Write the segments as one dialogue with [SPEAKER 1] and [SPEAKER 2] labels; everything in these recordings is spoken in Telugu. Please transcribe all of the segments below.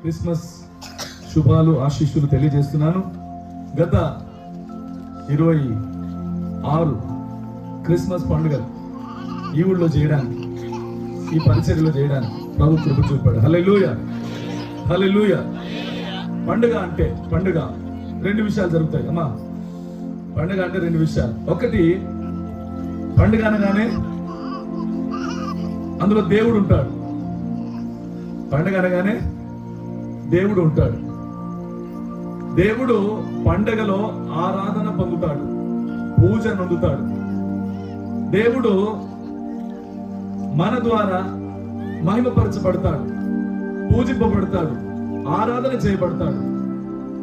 [SPEAKER 1] క్రిస్మస్ శుభాలు ఆశీస్సులు తెలియజేస్తున్నాను. గత 26 క్రిస్మస్ పండుగలు ఈ ఊళ్ళో చేయడానికి, ఈ పరిచర్యలో చేయడానికి ప్రభు కృప చూపాడు. హల్లెలూయా, హల్లెలూయా. పండుగ అంటే పండుగ 2 విషయాలు జరుగుతాయి అమ్మా. పండుగ అంటే 2 విషయాలు. ఒకటి, పండుగ అనగానే అందులో దేవుడు ఉంటాడు. పండుగ అనగానే దేవుడు ఉంటాడు. దేవుడు పండగలో ఆరాధన పొందుతాడు, పూజ నొందుతాడు. దేవుడు మన ద్వారా మహిమపరచబడతాడు, పూజింపబడతాడు, ఆరాధన చేయబడతాడు.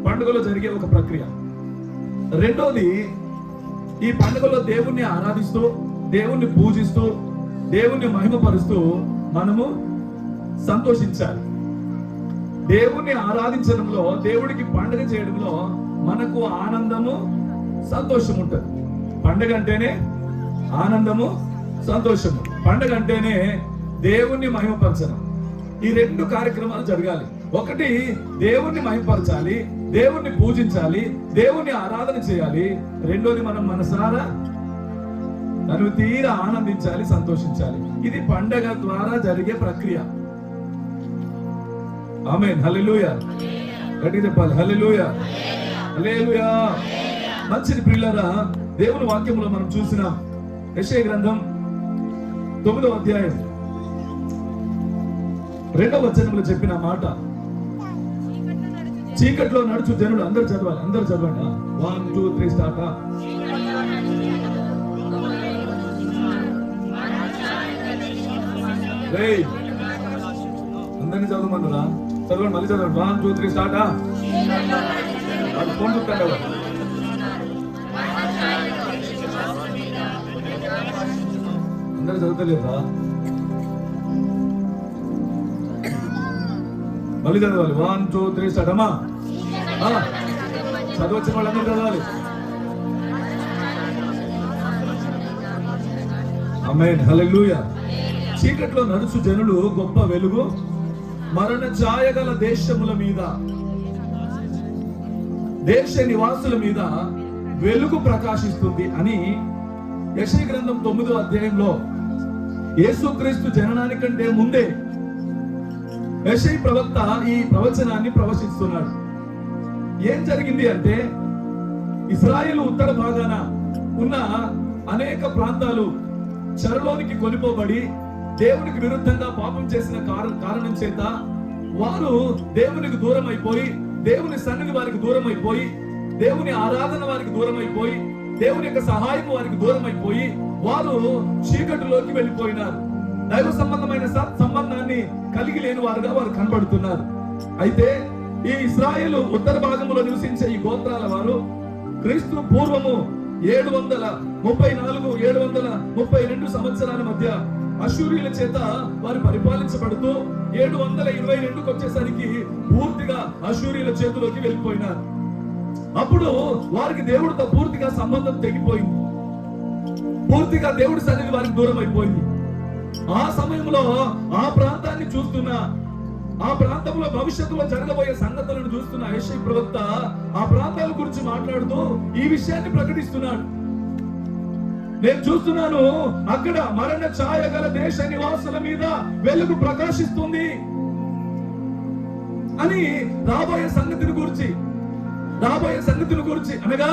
[SPEAKER 1] పండుగలో జరిగే ఒక ప్రక్రియ. రెండోది, ఈ పండుగలో దేవుణ్ణి ఆరాధిస్తూ, దేవుణ్ణి పూజిస్తూ, దేవుణ్ణి మహిమపరుస్తూ మనము సంతోషించాలి. దేవుణ్ణి ఆరాధించడంలో, దేవుడికి పండుగ చేయడంలో మనకు ఆనందము, సంతోషం ఉంటుంది. పండుగ అంటేనే ఆనందము, సంతోషము. పండుగ అంటేనే దేవుణ్ణి మహిమపరచడం. ఈ 2 కార్యక్రమాలు జరగాలి. ఒకటి, దేవుణ్ణి మహిమపరచాలి, దేవుణ్ణి పూజించాలి, దేవుణ్ణి ఆరాధన చేయాలి. రెండోది, మనం మనసారా తను తీరా ఆనందించాలి, సంతోషించాలి. ఇది పండగ ద్వారా జరిగే ప్రక్రియ. ఆమేన్, హల్లెలూయా. గట్టిగా చెప్పాలి, హల్లెలూయా, హల్లెలూయా. మంచిది ప్రియులారా, దేవుని వాక్యంలో మనం చూసిన యెషయా గ్రంథం 9వ అధ్యాయం 2వ వచనంలో చెప్పిన మాట, చీకట్లో నడుచు జనులు. అందరూ చదవాలి, అందరూ చదవండి. 1 2 3 స్టార్ట్. అందరినీ చదవమన్నారా? చదవండి, మళ్ళీ చదవండి. 1 2 3 స్టార్ట్. అది ఫోన్ చూస్తాడు. అందరూ చదువుతలేదా? మళ్ళీ చదవాలి. 1 2 3 స్టార్ట్. అమ్మా చదవచ్చిన వాళ్ళందరూ చదవాలి. ఆమేన్, హల్లెలూయా. చీకట్లో నడుచు జనులు గొప్ప వెలుగు మరణ ఛాయగల దేశముల మీద, దేశ నివాసుల మీద వెలుగు ప్రకాశిస్తుంది అని యెషయా గ్రంథం 9వ అధ్యాయంలో యేసుక్రీస్తు జననానికంటే ముందే యెషయా ప్రవక్త ఈ ప్రవచనాన్ని ప్రవచిస్తున్నాడు. ఏం జరిగింది అంటే, ఇశ్రాయేలు ఉత్తర భాగాన ఉన్న అనేక ప్రాంతాలు చెరలోనికి కొనిపోబడి దేవునికి విరుద్ధంగా పాపం చేసిన కారణం చేత వారు దేవునికి దూరం అయిపోయి, దేవుని సన్నిధి వారికి దూరం అయిపోయి, దేవుని ఆరాధన వారికి దూరం అయిపోయి, దేవుని యొక్క సహాయం వారికి దూరం అయిపోయి, వారు చీకటిలోకి వెళ్ళిపోయినారు. దైవ సంబంధమైన సంబంధాన్ని కలిగి లేని వారుగా వారు కనబడుతున్నారు. అయితే ఈ ఇశ్రాయేలు ఉత్తర భాగంలో నివసించే ఈ గోత్రాల వారు క్రీస్తు పూర్వము 734 732 సంవత్సరాల మధ్య అష్షూరీయుల చేత వారు పరిపాలించబడుతూ 722కి వచ్చేసరికి పూర్తిగా అష్షూరీయుల చేతిలోకి వెళ్ళిపోయినారు. అప్పుడు వారికి దేవుడితో పూర్తిగా సంబంధం తెగిపోయింది. పూర్తిగా దేవుడి సన్నిధి వారికి దూరం అయిపోయింది. ఆ సమయంలో ఆ ప్రాంతాన్ని చూస్తున్న, ఆ ప్రాంతంలో భవిష్యత్తులో జరగబోయే సంగతులను చూస్తున్న యెషయా ప్రవక్త ఆ ప్రాంతాల గురించి మాట్లాడుతూ ఈ విషయాన్ని ప్రకటిస్తున్నాడు. నేను చూస్తున్నాను, అక్కడ మరణ ఛాయ గల దేశ నివాసుల మీద వెలుగు ప్రకాశిస్తుంది అని రాబోయే సంగతిని గురించి అనగా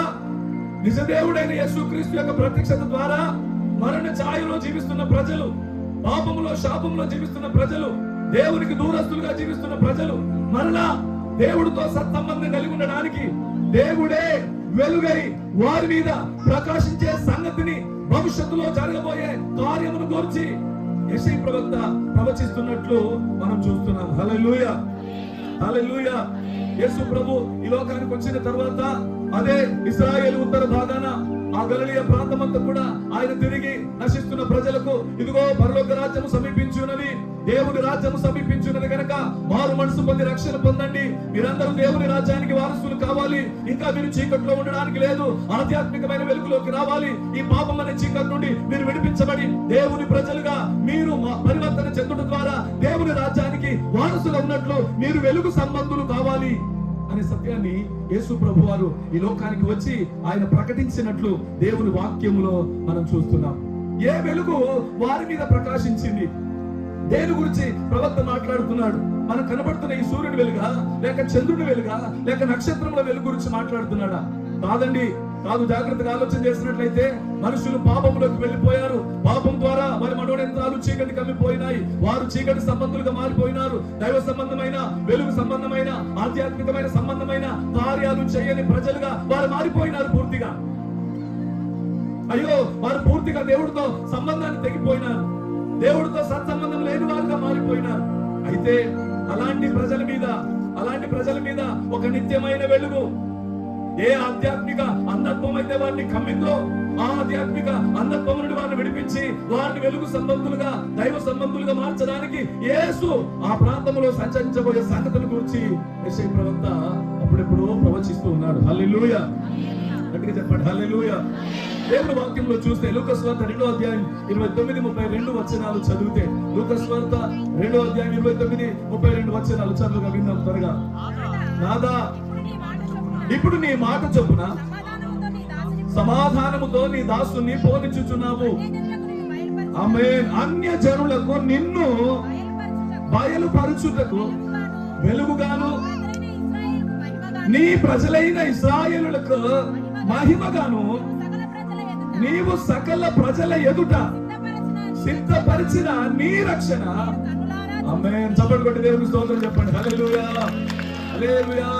[SPEAKER 1] నిజదేవుడైన యేసుక్రీస్తు యొక్క ప్రత్యక్షత ద్వారా మరణ ఛాయలో జీవిస్తున్న ప్రజలు, పాపములో శాపంలో జీవిస్తున్న ప్రజలు, దేవునికి దూరస్తులుగా జీవిస్తున్న ప్రజలు మరలా దేవుడితో సత్సంబంధం కలిగి ఉండడానికి దేవుడే వెలుగై వారి మీద ప్రకాశించే సంగతిని, భవిష్యత్తులో జరగబోయే కార్యమును గురించి యెషయా ప్రవక్త ప్రవచిస్తున్నట్లు మనం చూస్తున్నాం. హల్లెలూయా, హల్లెలూయా. యేసు ప్రభు ఈ లోకానికి వచ్చిన తర్వాత అదే ఇశ్రాయేలు ఉత్తర భాగాన ఆ గలిలయ ప్రాంతమంతా కూడా ఆయన తిరిగి నశిస్తున్న ప్రజలకు, ఇదిగో పరలోక రాజ్యము సమీపించున్నది, దేవుని రాజ్యము సమీపించున్నది కనుక మారు మనసు పొంది రక్షణ పొందండి, మీరందరూ దేవుని రాజ్యానికి వారసులు కావాలి, ఇంకా మీరు చీకట్లో ఉండడానికి లేదు, ఆధ్యాత్మికమైన వెలుగులోకి రావాలి, ఈ పాపం అనే చీకటి నుండి మీరు విడిపించబడి దేవుని ప్రజలుగా మీరు పరివర్తన చెందడం ద్వారా దేవుని రాజ్యానికి వారసులు ఉన్నట్లు మీరు వెలుగు సంబంధులు కావాలి అనే సత్యాన్ని యేసు ప్రభు వారు ఈ లోకానికి వచ్చి ఆయన ప్రకటించినట్లు దేవుని వాక్యములో మనం చూస్తున్నాం. ఏ వెలుగు వారి మీద ప్రకాశించింది? దేని గురించి ప్రవక్త మాట్లాడుతున్నాడు? మనకు కనబడుతున్న ఈ సూర్యుడి వెలుగా, లేక చంద్రుడి వెలుగా, లేక నక్షత్రముల వెలుగు గురించి మాట్లాడుతున్నాడా? కాదండి, కాదు. జాగ్రత్తగా ఆలోచన చేసినట్లయితే మనుషులు పాపంలోకి వెళ్ళిపోయారు, పాపం ద్వారా వారి మనోనేత్రాలు చీకటి కమ్మిపోయినాయి, వారు చీకటి సంబంధులుగా మారిపోయినారు, దైవ సంబంధమైన, వెలుగు సంబంధమైన, ఆధ్యాత్మికమైన సంబంధమైన కార్యాలు చేయని ప్రజలుగా వారు మారిపోయినారు పూర్తిగా. అయ్యో, వారు పూర్తిగా దేవుడితో సంబంధాన్ని తెగిపోయినారు, దేవుడితో సత్సంబంధం లేని వారుగా మారిపోయినారు. అయితే అలాంటి ప్రజల మీద ఒక నిత్యమైన వెలుగు, ఏ ఆధ్యాత్మిక అంధత్వం అయితే వారిని కమ్మిందో ఆ ఆధ్యాత్మిక అంధత్వం నుండి వారిని విడిపించి వారిని వెలుగు సంబంధులుగా, దైవ సంబంధులుగా మార్చడానికి యేసు ఆ ప్రాంతంలో సంచరించబోయే సంగతుల గురించి యెషయా ప్రవక్త అప్పుడెప్పుడో ప్రవచిస్తూ ఉన్నాడు. హల్లెలూయా, గట్టిగా చెప్పండి హల్లెలూయా. దేవుని వాక్యంలో చూస్తే లూకాసు వార్త 2వ అధ్యాయం 29-32 వచనాలు చదివితే, లూకాసు వార్త 2వ అధ్యాయం 29-32 వచనాలు చదువుగా విన్నాం త్వరగా. నాదా, ఇప్పుడు నీ మాట చొప్పున సమాధానముతో నీ దాసుని పోనిచుచున్నావు. ఆమేన్. అన్య జనులకు నిన్ను బయలుపరచుటకు వెలుగుగాను, నీ ప్రజలైన ఇశ్రాయేలులకు మహిమగాను నీవు సకల ప్రజల ఎదుట సిద్ధపరిచిన నీ రక్షణ. ఆమేన్. చప్పట్లు కొట్టి దేవునికి స్తోత్రం చెప్పండి. హల్లెలూయా, హల్లెలూయా.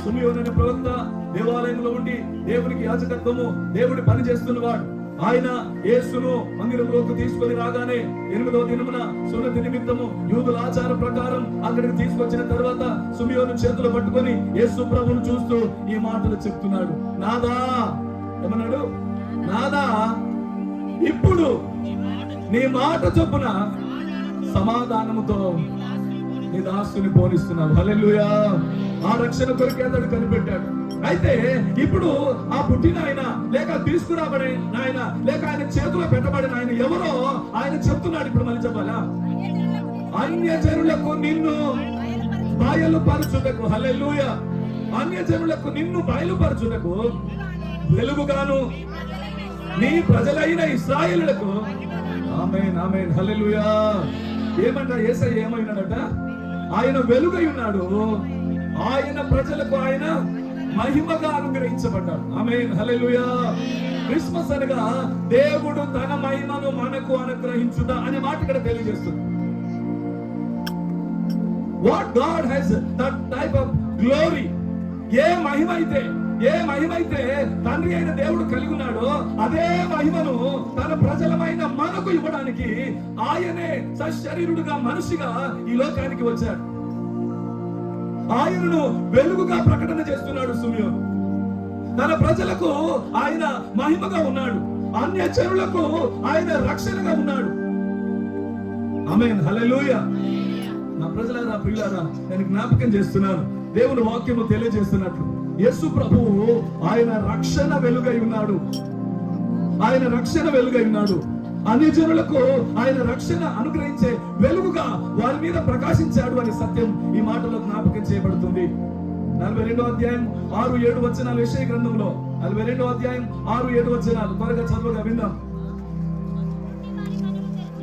[SPEAKER 1] సిమియోను అనే ప్రవక్త దేవాలయంలో ఉండి దేవునికి యాజకత్వము, దేవుడి పని చేస్తున్నవాడు. ఆయన యేసును మందిరంలోకి తీసుకొని రాగానే 8వ దినమున సున్నతి నిమిత్తము యూదుల ఆచార ప్రకారం అక్కడికి తీసుకొచ్చిన తర్వాత సిమియోను చేతులు పట్టుకొని యేసు ప్రభువును చూస్తూ ఈ మాటలు చెప్తున్నాడు. నాదా, ఏమన్నాడు? నాదా, ఇప్పుడు నీ మాట చొప్పున సమాధానముతో నీ దాసుని పోనిస్తున్నావు. హల్లెలూయా. ఆ రక్షణ కొరకే అతడు కనిపెట్టాడు. అయితే ఇప్పుడు ఆ పుట్టిన ఆయన, లేక తీసుకురాబడిన ఆయన, లేక ఆయన చేతిలో పెట్టబడిన ఆయన ఎవరో ఆయన చెప్తున్నాడు. ఇప్పుడు మళ్ళీ చెప్పాలా? అన్యజనులకు నిన్ను బయలుపరచుటకు. హల్లెలూయా. అన్యజనులకు నిన్ను బయలుపరచుటకు వెలుగుగాను, నీ ప్రజలైన ఇశ్రాయేలులకు. ఆమేన్, ఆమేన్, హల్లెలూయా. ఏమంట? యేసయ్య ఏమైనాడట? ఆయన వెలుగై ఉన్నాడు, ఆయన ప్రజలకు ఆయన మహిమగా అనుగ్రహించబడ్డాడు. ఆమేన్, హల్లెలూయా. క్రిస్మస్ అనగా దేవుడు తన మహిమను మనకు అనుగ్రహించుట అనే మాట ఇక్కడ తెలియజేస్తుంది. What God has that type of glory. ఏ మహిమైతే తండ్రి అయిన దేవుడు కలిగి ఉన్నాడో అదే మహిమను తన ప్రజలమైన మనకు ఇవ్వడానికి ఆయనే సశరీరుడుగా, మనిషిగా ఈ లోకానికి వచ్చాడు. ఆయనను వెలుగుగా ప్రకటన చేస్తున్నాడు సిమియోను. తన ప్రజలకు ఆయన మహిమగా ఉన్నాడు, అన్యజనులకు ఆయన రక్షణగా ఉన్నాడు. ఆమేన్, హల్లెలూయా. నా ప్రజలారా, ప్రియులారా, నేను జ్ఞాపకం చేస్తున్నాను, దేవుని వాక్యము తెలియజేస్తున్నట్లు యేసు ప్రభువు ఆయన రక్షణ వెలుగై ఉన్నాడు. ఆయన రక్షణ వెలుగై ఉన్నాడు. అన్యజనులకు ఆయన రక్షణ అనుగ్రహించే వెలుగుగా వారి మీద ప్రకాశించాడు అనే సత్యం ఈ మాటలో జ్ఞాపకం చేయబడుతుంది. 42వ అధ్యాయం 6-7 వచనాలు యెషయా గ్రంథంలో 42వ అధ్యాయం 6-7 వచనాలు త్వరగా చదువుగా విందాం.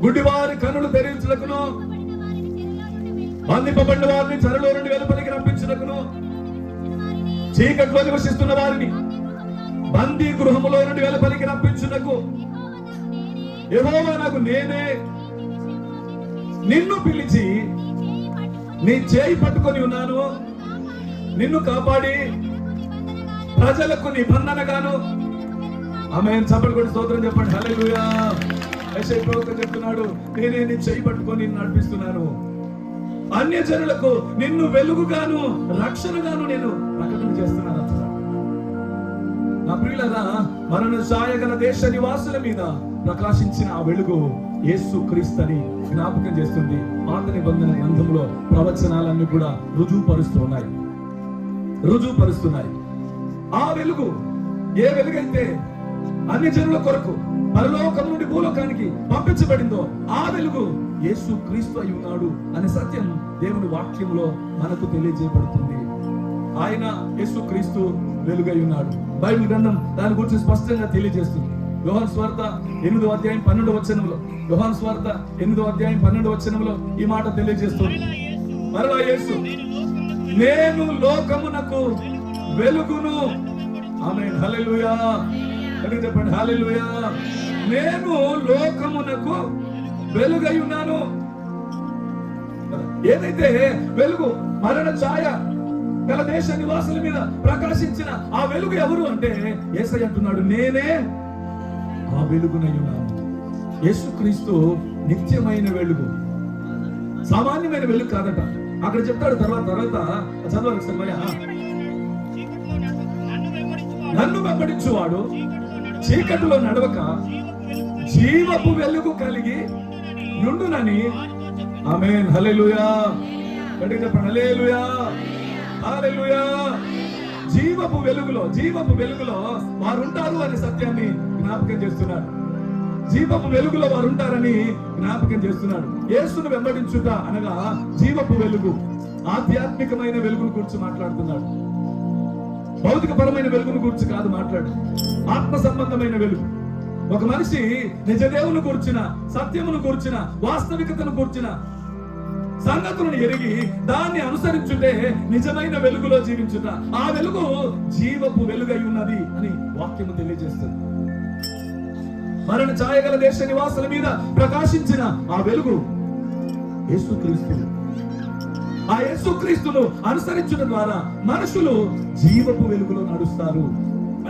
[SPEAKER 1] గుడ్డివారి కన్నులు తెరిచుటకును, బంధింపబడిన వారిని చెరలో నుండి వెలుపలికి రప్పించుటకును, చీకట్లో నివసిస్తున్న వారిని బందీ గృహములో నుండి వెలుపలికి రప్పించుటకు యెహోవా నాకు నేనే నిన్ను పిలిచి నీ చేయి పట్టుకొని ఉన్నాను, నిన్ను కాపాడి ప్రజలకు నిబంధనగాను. ఆమేన్. చప్పట్లు కొట్టి స్తోత్రం చెప్పండి. హల్లెలూయా. యెషయా ప్రవక్త చెప్తున్నాడు, నేనే నీ చేయి పట్టుకొని నడిపిస్తున్నాను. అన్యజనులకు నిన్ను వెలుగుగాను, రక్షణగాను నేను ప్రకటన చేస్తున్నాను. నా ప్రియులరా, మరణ ఛాయ గల దేశ నివాసుల మీద ప్రకాశించిన ఆ వెలుగు యేసు క్రీస్తుని జ్ఞాపకం చేస్తుంది. పాత నిబంధన గ్రంథంలో ప్రవచనాలన్నీ కూడా రుజువుపరుస్తున్నాయి. ఆ వెలుగు ఏ వెలుగైతే అన్ని జనుల కొరకు పరలోకం నుండి భూలోకానికి పంపించబడిందో ఆ వెలుగు యేసు క్రీస్తు అయి ఉన్నాడు అనే సత్యం దేవుని వాక్యంలో మనకు తెలియజేయబడుతుంది. ఆయన యేసు క్రీస్తు వెలుగై ఉన్నాడు. బైబిల్ గ్రంథం దాని గురించి స్పష్టంగా తెలియజేస్తుంది. యోహాను సువార్త 8వ అధ్యాయం 12వ వచనంలో, యోహాను సువార్త 8వ అధ్యాయం 12వ వచనంలో ఈ మాట తెలియజేస్తుంది. మరలా యేసు, నేను లోకమునకు వెలుగును. ఆమేన్, హల్లెలూయా. చెప్పండి హల్లెలూయా. నేను లోకమునకు వెలుగై ఉన్నాను. ఏదైతే వెలుగు మరణ ఛాయ గల దేశ నివాసుల మీద ప్రకాశించిన ఆ వెలుగు ఎవరు అంటే యేసయ్య అంటున్నాడు, నేనే ఆ వెలుగునై ఉన్నాను. యేసుక్రీస్తు నిత్యమైన వెలుగు, సామాన్యమైన వెలుగు కాదట. అక్కడ చెప్తాడు తర్వాత చదవాలి సమయ, నన్ను వెంబడించువాడు చీకటిలో నడవక జీవపు వెలుగు కలిగి నుండునని. ఆమేన్, హల్లెలూయా. చెప్పండి హల్లెలూయా, హల్లెలూయా. జీవపు వెలుగులో వారు ఉంటారు అనే సత్యాన్ని జ్ఞాపకం చేస్తున్నాడు. జీవపు వెలుగులో వారు ఉంటారని జ్ఞాపకం చేస్తున్నాడు. యేసును వెంబడించుట అనగా జీవపు వెలుగు, ఆధ్యాత్మికమైన వెలుగును గురించి మాట్లాడుతున్నాడు. భౌతిక పరమైన వెలుగును గురించి కాదు మాట్లాడు, ఆత్మ సంబంధమైన వెలుగు. ఒక మనిషి నిజదేవుని కూర్చిన, సత్యమును కూర్చిన, వాస్తవికతను కూర్చిన సంగతులను ఎరిగి దాన్ని అనుసరించుటే నిజమైన వెలుగులో జీవించుట. ఆ వెలుగు జీవపు వెలుగై ఉన్నది అని వాక్యము తెలియజేస్తుంది. మరణ ఛాయ గల దేశ నివాసుల మీద ప్రకాశించిన ఆ వెలుగు యేసుక్రీస్తు. ఆ యేసుక్రీస్తును అనుసరించడం ద్వారా మనుషులు జీవపు వెలుగులో నడుస్తారు.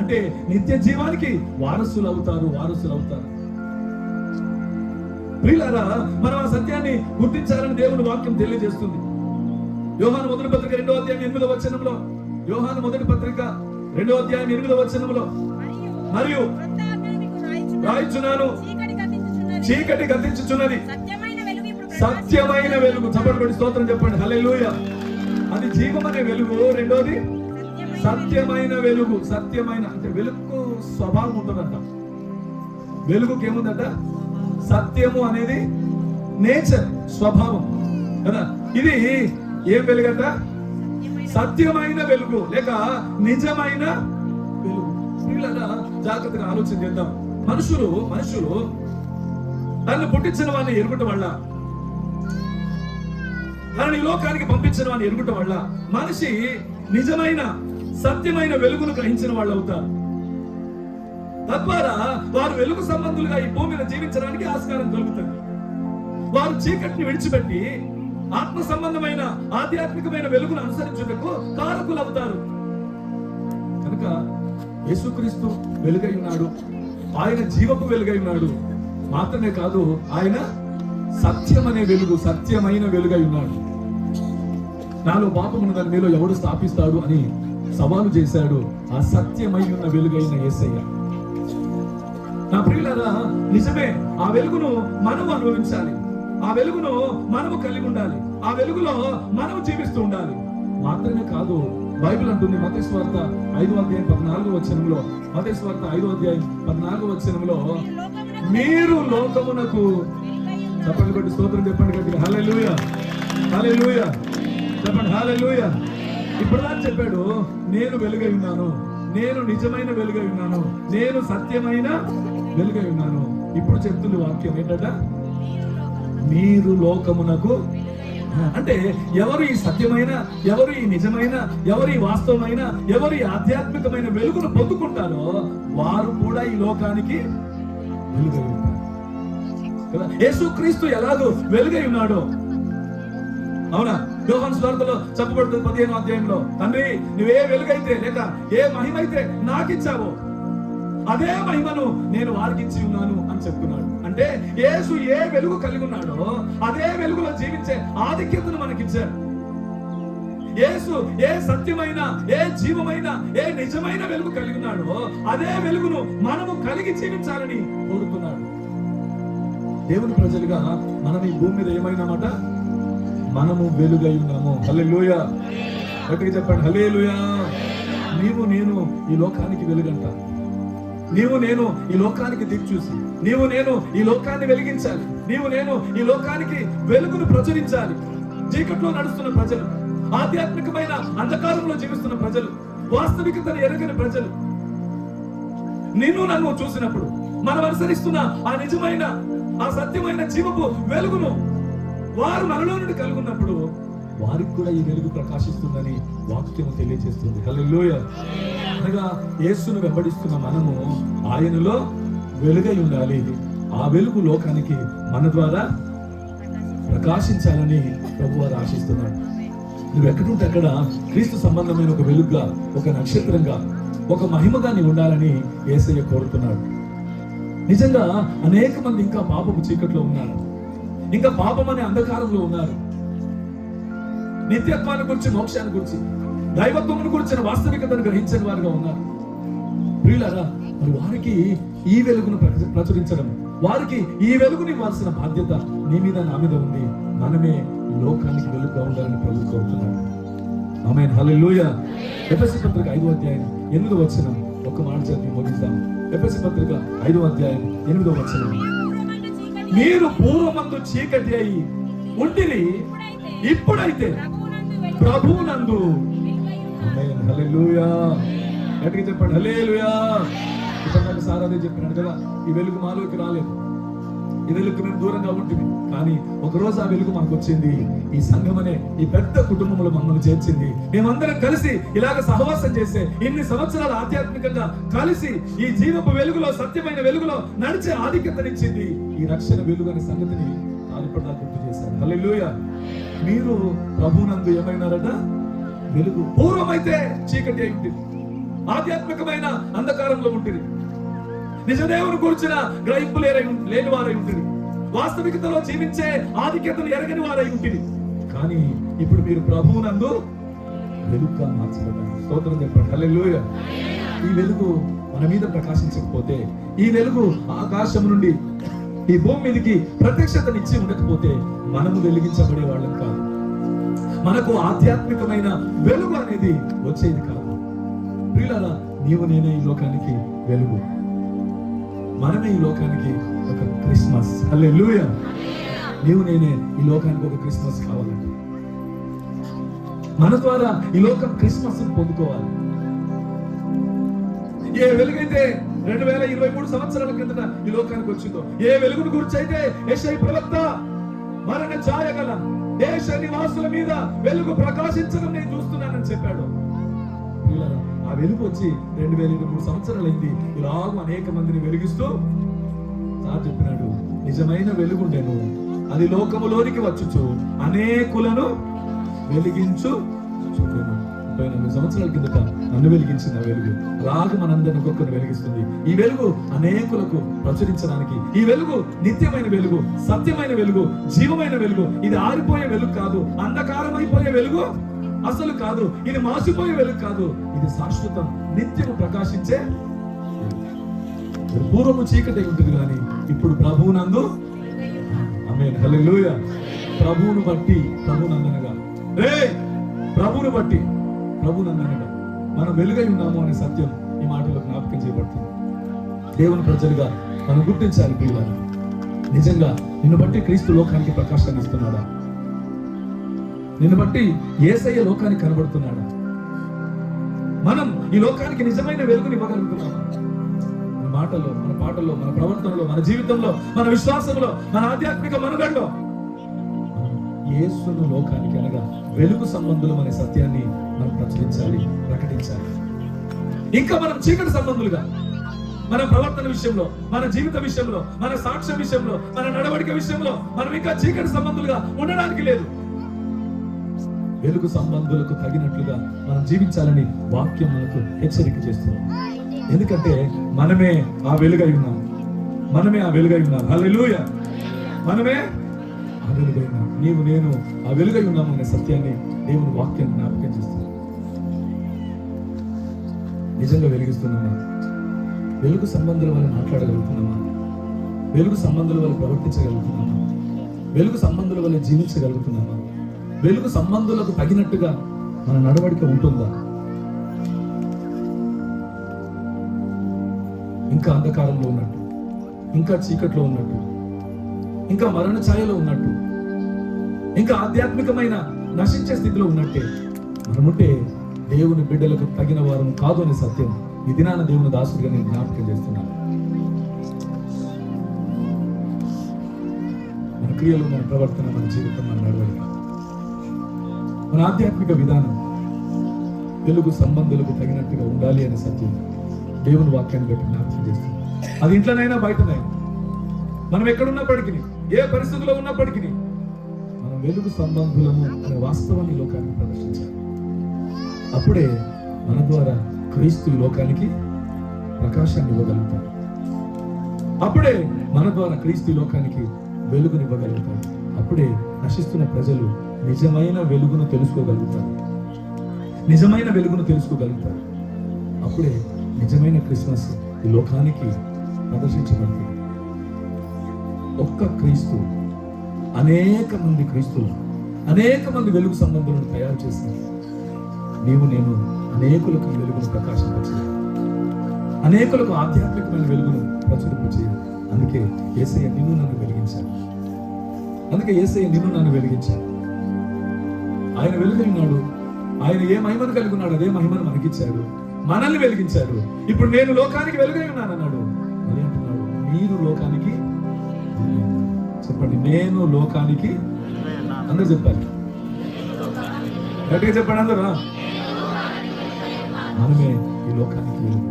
[SPEAKER 1] అంటే నిత్య జీవానికి వారసులు అవుతారు. ప్రియులారా, మనం ఆ సత్యాన్ని గుర్తించాలని దేవుని వాక్యం తెలియజేస్తుంది. యోహాను మొదటి పత్రిక 2వ అధ్యాయం 8వ వచనంలో, యోహాను మొదటి పత్రిక 2వ అధ్యాయం 8వ వచనంలో, మరియు రాయిచున్నాను, చీకటి గతించుచున్నది, సత్యమైన వెలుగు. చప్పటి స్తోత్రం చెప్పండి, హల్లెలూయా. అది జీవమనే వెలుగు. రెండోది సత్యమైన వెలుగు. సత్యమైన అంటే వెలుగు స్వభావం ఉంటుందంట. వెలుగుకి ఏముందంట? సత్యము అనేది నేచర్, స్వభావం కదా. ఇది ఏం వెలుగంట? సత్యమైన వెలుగు లేక నిజమైన వెలుగు. పిల్లల జాగ్రత్తగా ఆలోచన చేద్దాం. మనుషులు తనను పుట్టించిన వాడిని ఎరుగుట వల్ల, తనని లోకానికి పంపించిన వాడిని ఎరుగుట వల్ల మనిషి నిజమైన సత్యమైన వెలుగును గ్రహించిన వాళ్ళు అవుతారు. తద్వారా వారు వెలుగు సంబంధులుగా ఈ భూమి మీద జీవించడానికి ఆస్కారం కలుగుతుంది. వారు చీకటిని విడిచిపెట్టి ఆత్మ సంబంధమైన ఆధ్యాత్మికమైన వెలుగును అనుసరించుటకు కారకులు అవుతారు. కనుక యేసుక్రీస్తు వెలుగై ఉన్నాడు. ఆయన జీవపు వెలుగై ఉన్నాడు. మాత్రమే కాదు, ఆయన సత్యమనే వెలుగు, సత్యమైన వెలుగై ఉన్నాడు. నాలో పాపమున్నదని మీలో ఎవడు స్థాపిస్తాడు అని సవాలు చేశాడు ఆ సత్యమై ఉన్న వెలుగైన యేసయ్య. నా ప్రియులారా, నిజమే, ఆ వెలుగును మనము అనుభవించాలి. ఆ వెలుగును మనము కలిగి ఉండాలి. ఆ వెలుగులో మనము జీవిస్తూ ఉండాలి. మాత్రమే కాదు, బైబిల్ అంటుంది మత్తయి సువార్త 5వ అధ్యాయం 14వ వచనంలో, మత్తయి సువార్త 5వ అధ్యాయం 14వ వచనంలో, మీరు లోకమునకు, చెప్పండి బట్టి స్తోత్రం చెప్పండి గట్టిగా, హల్లెలూయా, హల్లెలూయా, చెప్పండి హల్లెలూయా. ఇప్పుడు దాకా చెప్పాడు, నేను వెలుగై ఉన్నాను, నేను నిజమైన వెలుగై ఉన్నాను, నేను సత్యమైన వెలుగై ఉన్నాను. ఇప్పుడు చెప్తుంది వాక్యం ఏంటట? మీరు లోకమునకు. అంటే ఎవరు ఈ సత్యమైన, ఎవరు ఈ నిజమైన, ఎవరు ఈ వాస్తవమైన, ఎవరు ఈ ఆధ్యాత్మికమైన వెలుగును పొందుకుంటారో వారు కూడా ఈ లోకానికి వెలుగై ఉంటారు. యేసుక్రీస్తు ఎలాగో వెలుగై ఉన్నాడో, అవునా? యోహాను సువార్తలో చెప్పబడుతుంది 15వ అధ్యాయంలో, తండ్రి నువ్వే వెలుగైతే లేక ఏ మహిమైతే నాకిచ్చావో అదే మహిమను నేను వారికి ఇచ్చి ఉన్నాను అని చెప్తున్నాడు. అంటే యేసు ఏ వెలుగు కలిగి ఉన్నాడో అదే వెలుగులో జీవించే ఆధిక్యతను మనకిచ్చాడు. యేసు ఏ సత్యమైన, ఏ జీవమైన, ఏ నిజమైన వెలుగు కలిగి ఉన్నాడో అదే వెలుగును మనము కలిగి జీవించాలని కోరుతున్నాడు. దేవుని ప్రజలుగా మనం ఈ భూమి మీద ఏమైనామట? మనము వెలుగై ఉన్నాము. హల్లెలూయా. గట్టిగా చెప్పండి, హల్లెలూయా. నీవు నేను ఈ లోకానికి వెలుగంట. నీవు నేను ఈ లోకానికి దిక్చూసి, నీవు నేను ఈ లోకాన్ని వెలిగించాలి. నీవు నేను ఈ లోకానికి వెలుగును ప్రచురించాలి. చీకట్లో నడుస్తున్న ప్రజలు, ఆధ్యాత్మికమైన అంధకారంలో జీవిస్తున్న ప్రజలు, వాస్తవికతను ఎరగని ప్రజలు నిన్ను నన్ను చూసినప్పుడు, మనం అనుసరిస్తున్న ఆ నిజమైన, ఆ సత్యమైన జీవపు వెలుగును వారు మనలో నుండి కలుగున్నప్పుడు వారికి కూడా ఈ వెలుగు ప్రకాశిస్తుందని వాక్యం తెలియజేస్తుంది. హల్లెలూయా. అనగా యేసును వెంబడిస్తున్న మనము ఆయనలో వెలుగై ఉండాలి. ఆ వెలుగు లోకానికి మన ద్వారా ప్రకాశించాలని ప్రభువారు ఆశిస్తున్నాడు. నువ్వు ఎక్కడుంటే అక్కడ క్రీస్తు సంబంధమైన ఒక వెలుగుగా, ఒక నక్షత్రంగా, ఒక మహిమగా నీవు ఉండాలని యేసయ్య కోరుతున్నాడు. నిజంగా అనేక మంది ఇంకా పాపపు చీకట్లో ఉన్నారు, ఇంకా పాపం అనే అంధకారంలో ఉన్నారు. నిత్యత్వాన్ని గురించి, మోక్షాన్ని గురించి, దైవత్వమును గురించిన వాస్తవికతను గ్రహించని వారుగా ఉన్నారు. ప్రియులారా, మరి వారికి ఈ వెలుగును ప్రచురించడం, వారికి ఈ వెలుగుని ఇవ్వాల్సిన బాధ్యత నీ మీద, నా మీద ఉంది. మనమే లోకానికి వెలుగుగా ఉండాలని ప్రభు కోరుతున్నాడు. ఆమేన్, హల్లెలూయా. ఎఫెసీ పత్రిక 5వ అధ్యాయం 8వ వచనం ఒక మాట చదివి ముగిస్తాం. ఎఫెసీ పత్రిక 5వ అధ్యాయం 8వ వచనం. మీరు పూర్వమందు చీకటి అయి ఉంటిరి, ఇప్పుడైతే ప్రభువునందు. ఆమేన్, హల్లెలూయా. గట్టిగా చెప్పండి, హల్లెలూయా. ఇప్పుడు సార్ అదే చెప్పినాడు కదా, ఈ వెలుగు మాలోకి రాలేదు, ఈ వెలుగు మేము దూరంగా ఉంటుంది. కానీ ఒకరోజు ఆ వెలుగు మాకు వచ్చింది. ఈ సంఘం అనే ఈ పెద్ద కుటుంబంలో మమ్మల్ని చేర్చింది. మేమందరం కలిసి ఇలాగ సహవాసం చేసే ఇన్ని సంవత్సరాలు ఆధ్యాత్మికంగా కలిసి ఈ జీవపు వెలుగులో, సత్యమైన వెలుగులో నడిచే ఆధిక్యతనిచ్చింది. ఈ రక్షణ వెలుగు అనే సంగతిని తాలిపడా గుర్తు చేశారు. హల్లెలూయా. మీరు ప్రభువునందు ఏమైనారట? వెలుగు. పూర్వమైతే చీకటి అయి ఉంటుంది, ఆధ్యాత్మికమైన అంధకారంలో ఉంటుంది, నిజదేవుని కూర్చున్న గ్రహింపు లేని వారై ఉంటుంది, వాస్తవికతలో జీవించే ఆధిక్యతను ఎరగని వారై ఉంటుంది. కానీ ఇప్పుడు మీరు ప్రభువునందు వెలుగుగా మార్చబడ్డారు. స్తోత్రం చెప్పండి, హల్లెలూయా. ఈ వెలుగు మన మీద ప్రకాశించకపోతే, ఈ వెలుగు ఆకాశం నుండి ఈ భూమి మీదకి ప్రత్యక్షతనిచ్చి ఉండకపోతే మనము వెలిగించబడే వాళ్ళం కాదు. మనకు ఆధ్యాత్మికమైన వెలుగు అనేది వచ్చేది కాదు. ప్రియులారా, నీవు నేనే ఈ లోకానికి వెలుగు. మనమే ఈ లోకానికి ఒక క్రిస్మస్. హల్లెలూయా. నీవు నేనే ఈ లోకానికి ఒక క్రిస్మస్ కావాలండి. మన ద్వారా ఈ లోకం క్రిస్మస్ పొందుకోవాలి. ఏ వెలుగైతే 2023 సంవత్సరాల కిందట ఈ లోకానికి వచ్చిందో, ఏ వెలుగును గురించి అయితే యెషయా ప్రవక్త మరణ ఛాయగల దేశ నివాసుల మీద వెలుగు ప్రకాశించడం నేను చూస్తున్నానని చెప్పాడు. ఆ వెలుగు వచ్చి 2023 సంవత్సరాలైంది. ఇలాగూ అనేక మందిని వెలిగిస్తూ సార్ చెప్పినాడు, నిజమైన వెలుగుండెను, అది లోకములోనికి వచ్చుచు అనేకులను వెలిగించు. 34 సంవత్సరాల కిందట నన్ను వెలిగించిన వెలుగు అలాగే మనందరిని ఒక్కొక్కరు వెలిగిస్తుంది. ఈ వెలుగు అనేకులకు ప్రచురించడానికి, ఈ వెలుగు నిత్యమైన వెలుగు, సత్యమైన వెలుగు, జీవమైన వెలుగు. ఇది ఆరిపోయే వెలుగు కాదు, అంధకారం అయిపోయే వెలుగు అసలు కాదు, ఇది మాసిపోయే వెలుగు కాదు, ఇది శాశ్వతం, నిత్యము ప్రకాశించే. పూర్వము చీకటి ఉంటుంది కానీ ఇప్పుడు ప్రభువునందు. ఆమేన్, హల్లెలూయా. ప్రభువును బట్టి, ప్రభునందనగా, ప్రభువును బట్టి, ప్రభునందనగా మనం వెలుగై ఉన్నాము అనే సత్యం ఈ మాటలో జ్ఞాపకం చేయబడుతుంది. దేవుని ప్రజలుగా మనం గుర్తించాలి. ప్రియులారా, నిజంగా నిన్ను బట్టి క్రీస్తు లోకానికి ప్రకాశాన్ని ఇస్తున్నాడా? నిన్ను బట్టి యేసయ్య లోకానికి కనబడుతున్నాడా? మనం ఈ లోకానికి నిజమైన వెలుగుని ఇవ్వగలుగుతున్నామా? మన మాటల్లో, మన పాటల్లో, మన ప్రవర్తనలో, మన జీవితంలో, మన విశ్వాసంలో, మన ఆధ్యాత్మిక మనుగడలో యేసును లోకానికి, అనగా వెలుగు సంబంధులు అనే సత్యాన్ని మనం ప్రచురించాలి, ప్రకటించాలి. ఇంకా మనం చీకటి సంబంధులుగా మన ప్రవర్తన విషయంలో, మన జీవిత విషయంలో, మన సాక్ష్యం విషయంలో, మన నడవడిక విషయంలో మనం ఇంకా చీకటి సంబంధులుగా ఉండడానికి లేదు. వెలుగు సంబంధులకు తగినట్లుగా మనం జీవించాలని వాక్యం మనకు హెచ్చరిక చేస్తుంది. ఎందుకంటే మనమే ఆ వెలుగై ఉన్నాం, మనమే ఆ వెలుగై ఉన్నాం. హల్లెలూయా. మనమే ఆ వెలుగై ఉన్నాం. నీవు నేను ఆ వెలుగై ఉన్నాము అనే సత్యాన్ని దేవుని వాక్యాన్ని జ్ఞాపకం చేస్తుంది. నిజంగా వెలిగిస్తున్నామా? వెలుగు సంబంధుల వల్ల మాట్లాడగలుగుతున్నామా? వెలుగు సంబంధుల వల్ల ప్రవర్తించగలుగుతున్నామా? వెలుగు సంబంధుల వల్ల జీవించగలుగుతున్నామా? వెలుగు సంబంధులకు తగినట్టుగా మన నడవడిక ఉంటుందా? ఇంకా అంధకారంలో ఉన్నట్టు, ఇంకా చీకట్లో ఉన్నట్టు, ఇంకా మరణ ఛాయలో ఉన్నట్టు, ఇంకా ఆధ్యాత్మికమైన నశించే స్థితిలో ఉన్నట్టే మనముంటే దేవుని బిడ్డలకు తగిన వారం కాదు అనే సత్యం ఈ దినాన దేవుని దాసుడిగా నేను జ్ఞాపకం చేస్తున్నాను. మన క్రియలు, మన ప్రవర్తన, మన జీవితం, మన నడవడిక, మన ఆధ్యాత్మిక విధానం వెలుగు సంబంధులకు తగినట్టుగా ఉండాలి అనే సత్యం దేవుని వాక్యాన్ని బట్టి జ్ఞాపకం చేస్తున్నాం. అది ఇంట్లోనైనా బయటనైనా, మనం ఎక్కడున్నప్పటికీ, ఏ పరిస్థితుల్లో ఉన్నప్పటికీ మనం వెలుగు సంబంధులము అనే వాస్తవాన్ని లోకానికి ప్రదర్శించాలి. అప్పుడే మన ద్వారా క్రీస్తు ఈ లోకానికి ప్రకాశాన్ని ఇవ్వగలుగుతాడు. అప్పుడే మన ద్వారా క్రీస్తు ఈ లోకానికి వెలుగునివ్వగలుగుతాడు. అప్పుడే నశిస్తున్న ప్రజలు నిజమైన వెలుగును తెలుసుకోగలుగుతారు. నిజమైన వెలుగును తెలుసుకోగలుగుతారు. అప్పుడే నిజమైన క్రిస్మస్ ఈ లోకానికి ప్రదర్శించబడుతుంది. ఒక్క క్రీస్తు అనేక మంది క్రీస్తులు, అనేక మంది వెలుగు సంబంధులను తయారు చేసింది. నీవు నేను అనేకులకు వెలుగును ప్రకాశింపచేయాలి, అనేకులకు ఆధ్యాత్మికమైన వెలుగును ప్రచురింపచేయాలి. అందుకే యేసయ్య నిన్ను నన్ను వెలిగించాడు. అందుకే యేసయ్య నిన్ను నన్ను వెలిగించాడు. ఆయన వెలుగున్నాడు. ఆయన ఏ మహిమను కలిగి ఉన్నాడు అదే మహిమను మనకిచ్చాడు, మనల్ని వెలిగించాడు. ఇప్పుడు నేను లోకానికి వెలుగై ఉన్నాను అన్నాడు. మరి అంటున్నాడు, మీరు లోకానికి, చెప్పండి, నేను లోకానికి. అందరూ చెప్పాలి, గట్టిగా చెప్పండి అందరూ. మనమే ఈ లోకానికి వెలుగు.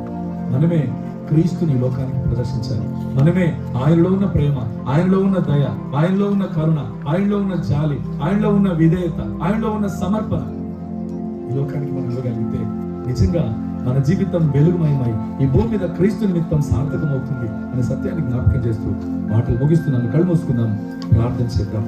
[SPEAKER 1] మనమే క్రీస్తుని లోకానికి ప్రదర్శించాలి. మనమే ఆయనలో ఉన్న ప్రేమ, ఆయనలో ఉన్న దయ, ఆయనలో ఉన్న కరుణ, ఆయనలో ఉన్న జాలి, ఆయనలో ఉన్న విధేయత, ఆయనలో ఉన్న సమర్పణ ఈ లోకానికి మనం ఇవ్వగలిగితే నిజంగా మన జీవితం వెలుగుమయమై ఈ భూమి మీద క్రీస్తు నిమిత్తం సార్థకం అవుతుంది అనే సత్యాన్ని జ్ఞాపకం చేస్తూ మాటలు ముగిస్తున్నాను. కళ్ళు మూసుకుందాం, ప్రార్థన చేద్దాం.